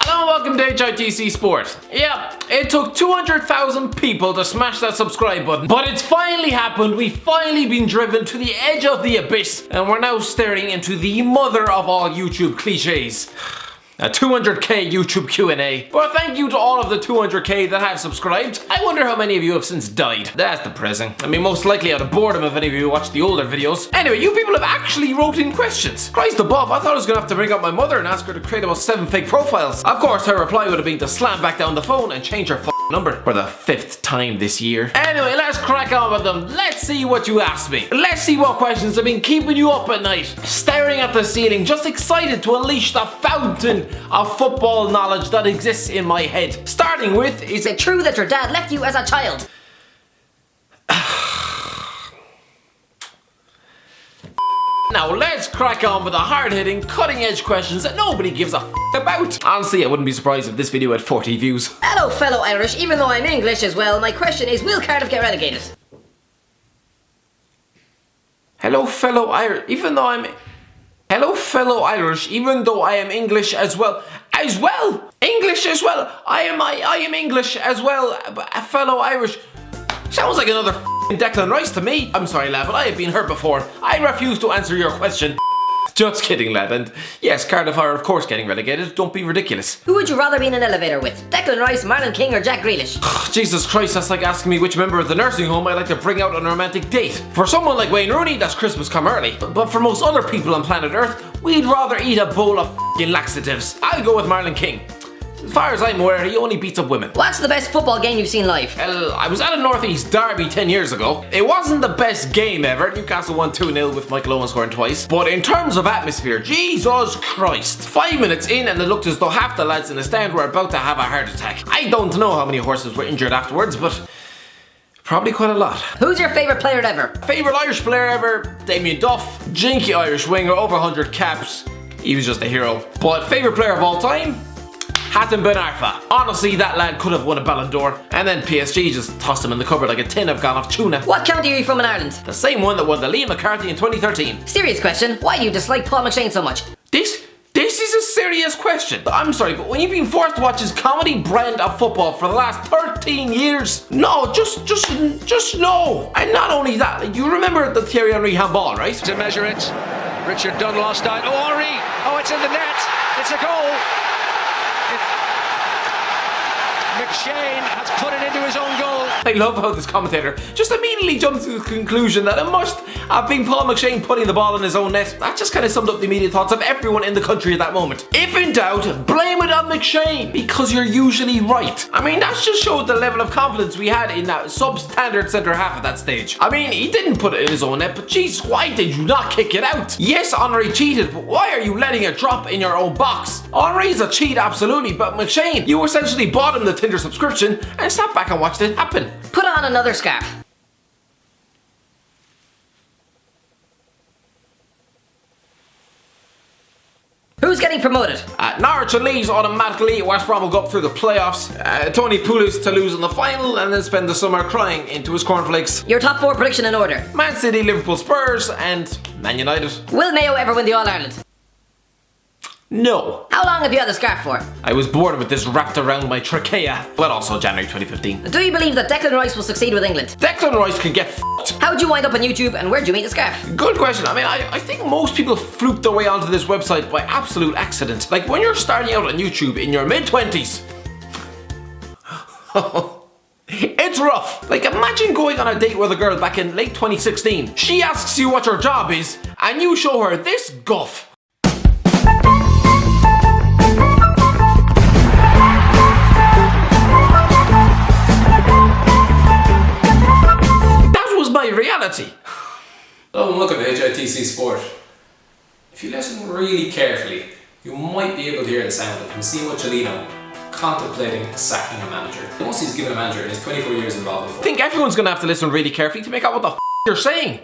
Hello and welcome to HITC Sport. Yeah, it took 200,000 people to smash that subscribe button, but it's finally happened. We've finally been driven to the edge of the abyss, and we're now staring into the mother of all YouTube cliches. A 200k YouTube Q&A. But thank you to all of the 200k that have subscribed. I wonder how many of you have since died. That's depressing. I mean, most likely out of boredom if any of you watched the older videos. Anyway, you people have actually wrote in questions. Christ above, I thought I was gonna have to ring up my mother and ask her to create about 7 fake profiles. Of course, her reply would have been to slam back down the phone and change her number for the 5th time this year. Anyway, let's crack on with them. Let's see what you asked me. Let's see what questions have been keeping you up at night, staring at the ceiling, just excited to unleash the fountain of football knowledge that exists in my head. Starting with, is it true that your dad left you as a child? Now let's crack on with the hard-hitting, cutting-edge questions that nobody gives a about. Honestly, I wouldn't be surprised if this video had 40 views. Hello fellow Irish, even though I'm English as well, my question is, will Cardiff get relegated? Hello fellow Irish, even though I'm... Hello fellow Irish, even though I am English as well. English as well! I am English as well, fellow Irish. Sounds like another Declan Rice to me. I'm sorry lad, but I have been hurt before. I refuse to answer your question. Just kidding lad, and yes, Cardiff are of course getting relegated, don't be ridiculous. Who would you rather be in an elevator with? Declan Rice, Marlon King or Jack Grealish? Jesus Christ, that's like asking me which member of the nursing home I'd like to bring out on a romantic date. For someone like Wayne Rooney, that's Christmas come early. But for most other people on planet Earth, we'd rather eat a bowl of f***ing laxatives. I'll go with Marlon King. As far as I'm aware, he only beats up women. What's the best football game you've seen live? I was at a North East derby 10 years ago. It wasn't the best game ever. Newcastle won 2-0 with Michael Owen scoring twice. But in terms of atmosphere, Jesus Christ. 5 minutes in and it looked as though half the lads in the stand were about to have a heart attack. I don't know how many horses were injured afterwards, but probably quite a lot. Who's your favourite player ever? Favourite Irish player ever? Damien Duff. Jinky Irish winger, over 100 caps. He was just a hero. But favourite player of all time? Hatem Ben Arfa. Honestly, that lad could have won a Ballon d'Or, and then PSG just tossed him in the cupboard like a tin of gone off tuna. What county are you from in Ireland? The same one that won the Liam McCarthy in 2013. Serious question, why do you dislike Paul McShane so much? This is a serious question. I'm sorry, but when you've been forced to watch his comedy brand of football for the last 13 years, no, just no. And not only that, you remember the Thierry Henry handball, right? To measure it, Richard Dunn lost out. Oh, Henry! Oh, it's in the net. It's a goal. McShane has put it into his own goal. I love how this commentator just immediately jumps to the conclusion that it must have been Paul McShane putting the ball in his own net. That just kind of summed up the immediate thoughts of everyone in the country at that moment. If in doubt, blame it on McShane, because you're usually right. I mean, that just showed the level of confidence we had in that substandard centre half at that stage. I mean, he didn't put it in his own net, but jeez, why did you not kick it out? Yes, Henry cheated, but why are you letting it drop in your own box? Henry's a cheat, absolutely, but McShane, you essentially bought him the Tinder subscription and sat back and watched it happen. Put on another scarf. Who's getting promoted? Norwich and Leeds automatically. West Brom will go up through the playoffs. Tony Pulis to lose in the final and then spend the summer crying into his cornflakes. Your top 4 prediction in order. Man City, Liverpool, Spurs and Man United. Will Mayo ever win the All-Ireland? No. How long have you had the scarf for? I was bored with this wrapped around my trachea, but also January 2015. Do you believe that Declan Rice will succeed with England? Declan Rice could get f***ed. How'd you wind up on YouTube and where'd you meet the scarf? Good question. I mean, I think most people fluked their way onto this website by absolute accident. Like when you're starting out on YouTube in your mid-20s. It's rough. Like imagine going on a date with a girl back in late 2016. She asks you what your job is and you show her this guff. Reality. Hello and welcome to HITC Sport. If you listen really carefully, you might be able to hear the sound of Massimo Cellino contemplating sacking a manager. Once he's given a manager in his 24 years involved with football. I think everyone's going to have to listen really carefully to make out what the f*** you're saying.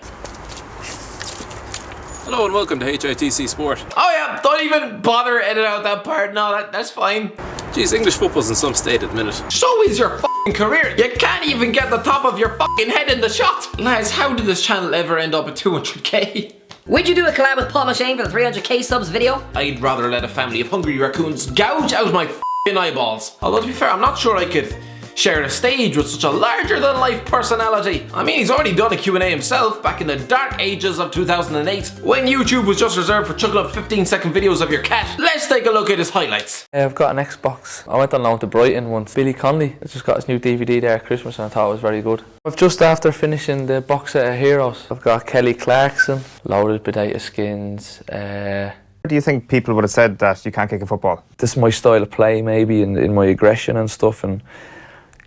Hello and welcome to HITC Sport. Oh yeah, don't even bother editing out that part. No, that's fine. Geez, English football's in some state at the minute. So is your f***ing career. You can't even get the top of your f***ing head in the shot. Lads, how did this channel ever end up at 200k? Would you do a collab with Paul McShane for the 300k subs video? I'd rather let a family of hungry raccoons gouge out my f***ing eyeballs. Although to be fair, I'm not sure I could share a stage with such a larger-than-life personality. I mean, he's already done a Q&A himself back in the dark ages of 2008, when YouTube was just reserved for chucking up 15-second videos of your cat. Let's take a look at his highlights. I've got an Xbox. I went on loan to Brighton once. Billy Connolly has just got his new DVD there at Christmas and I thought it was very good. I've just after finishing the box set of Heroes, I've got Kelly Clarkson, Loaded Potato Skins. Do you think people would have said that you can't kick a football? This is my style of play maybe, in my aggression and stuff, and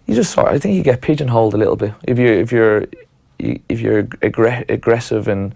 you just sort of, I think you get pigeonholed a little bit if you're aggressive and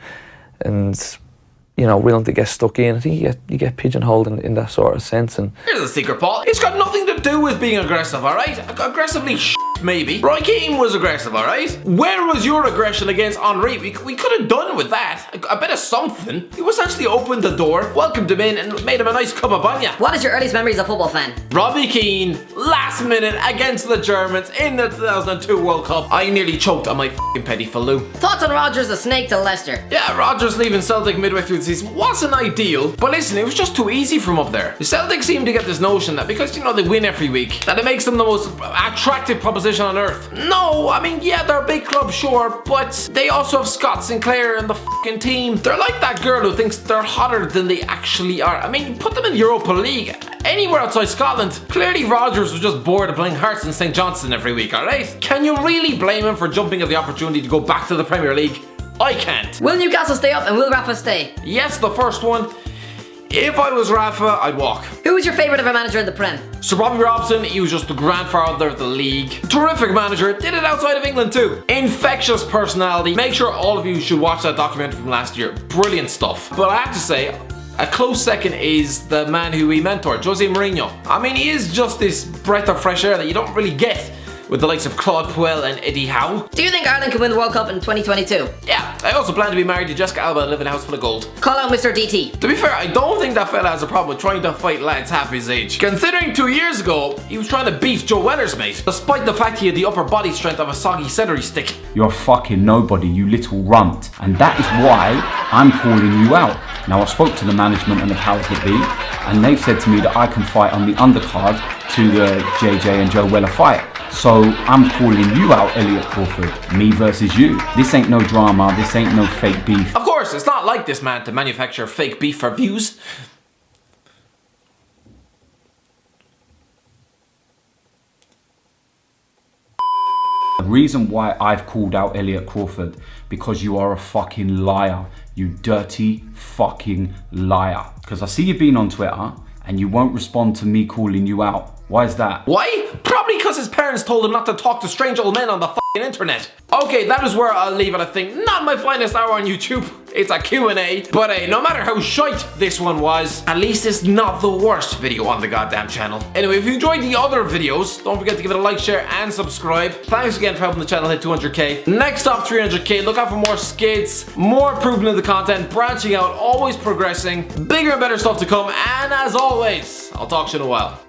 you know, willing to get stuck in. I think you get pigeonholed in that sort of sense. And here's a secret, Paul. It's got nothing to do with being aggressive, alright? Aggressively maybe. Roy Keane was aggressive, alright? Where was your aggression against Henry? We could have done with that. A bit of something. You essentially opened the door, welcomed him in, and made him a nice cup of banya. What is your earliest memory as a football fan? Robbie Keane, last minute against the Germans in the 2002 World Cup. I nearly choked on my f***ing Petit Falou. Thoughts on Rodgers the snake to Leicester? Yeah, Rodgers leaving Celtic midway through the season wasn't ideal, but listen, it was just too easy from up there. The Celtic seem to get this notion that because, you know, they win every week, that it makes them the most attractive proposition on earth. No, I mean, yeah, they're a big club, sure, but they also have Scott Sinclair in the fucking team. They're like that girl who thinks they're hotter than they actually are. I mean, put them in the Europa League, anywhere outside Scotland. Clearly Rodgers was just bored of playing Hearts and St Johnstone every week, alright? Can you really blame him for jumping at the opportunity to go back to the Premier League? I can't. Will Newcastle stay up and will Rafa stay? Yes, the first one. If I was Rafa, I'd walk. Who is your favourite of a manager in the Prem? Sir Bobby Robson, he was just the grandfather of the league. Terrific manager, did it outside of England too. Infectious personality. Make sure all of you should watch that documentary from last year. Brilliant stuff. But I have to say, a close second is the man who he mentored, Jose Mourinho. I mean, he is just this breath of fresh air that you don't really get with the likes of Claude Puel and Eddie Howe. Do you think Ireland can win the World Cup in 2022? Yeah, I also plan to be married to Jessica Alba and live in a house full of gold. Call out Mr. DT. To be fair, I don't think that fella has a problem with trying to fight lads half his age. Considering 2 years ago, he was trying to beat Joe Weller's mate, despite the fact he had the upper body strength of a soggy celery stick. You're a fucking nobody, you little runt. And that is why I'm calling you out. Now, I spoke to the management and the powers that be, and they've said to me that I can fight on the undercard to the JJ and Joe Weller fight. So I'm calling you out, Elliot Crawford. Me versus you. This ain't no drama, this ain't no fake beef. Of course, it's not like this man to manufacture fake beef for views. The reason why I've called out Elliot Crawford, because you are a fucking liar. You dirty fucking liar. Because I see you being on Twitter and you won't respond to me calling you out. Why is that? Why? Probably because his parents told him not to talk to strange old men on the fucking internet. Okay, that is where I'll leave it, I think. Not my finest hour on YouTube. It's a Q&A. But hey, no matter how shite this one was, at least it's not the worst video on the goddamn channel. Anyway, if you enjoyed the other videos, don't forget to give it a like, share, and subscribe. Thanks again for helping the channel hit 200k. Next up, 300k. Look out for more skits, more improvement of the content, branching out, always progressing, bigger and better stuff to come. And as always, I'll talk to you in a while.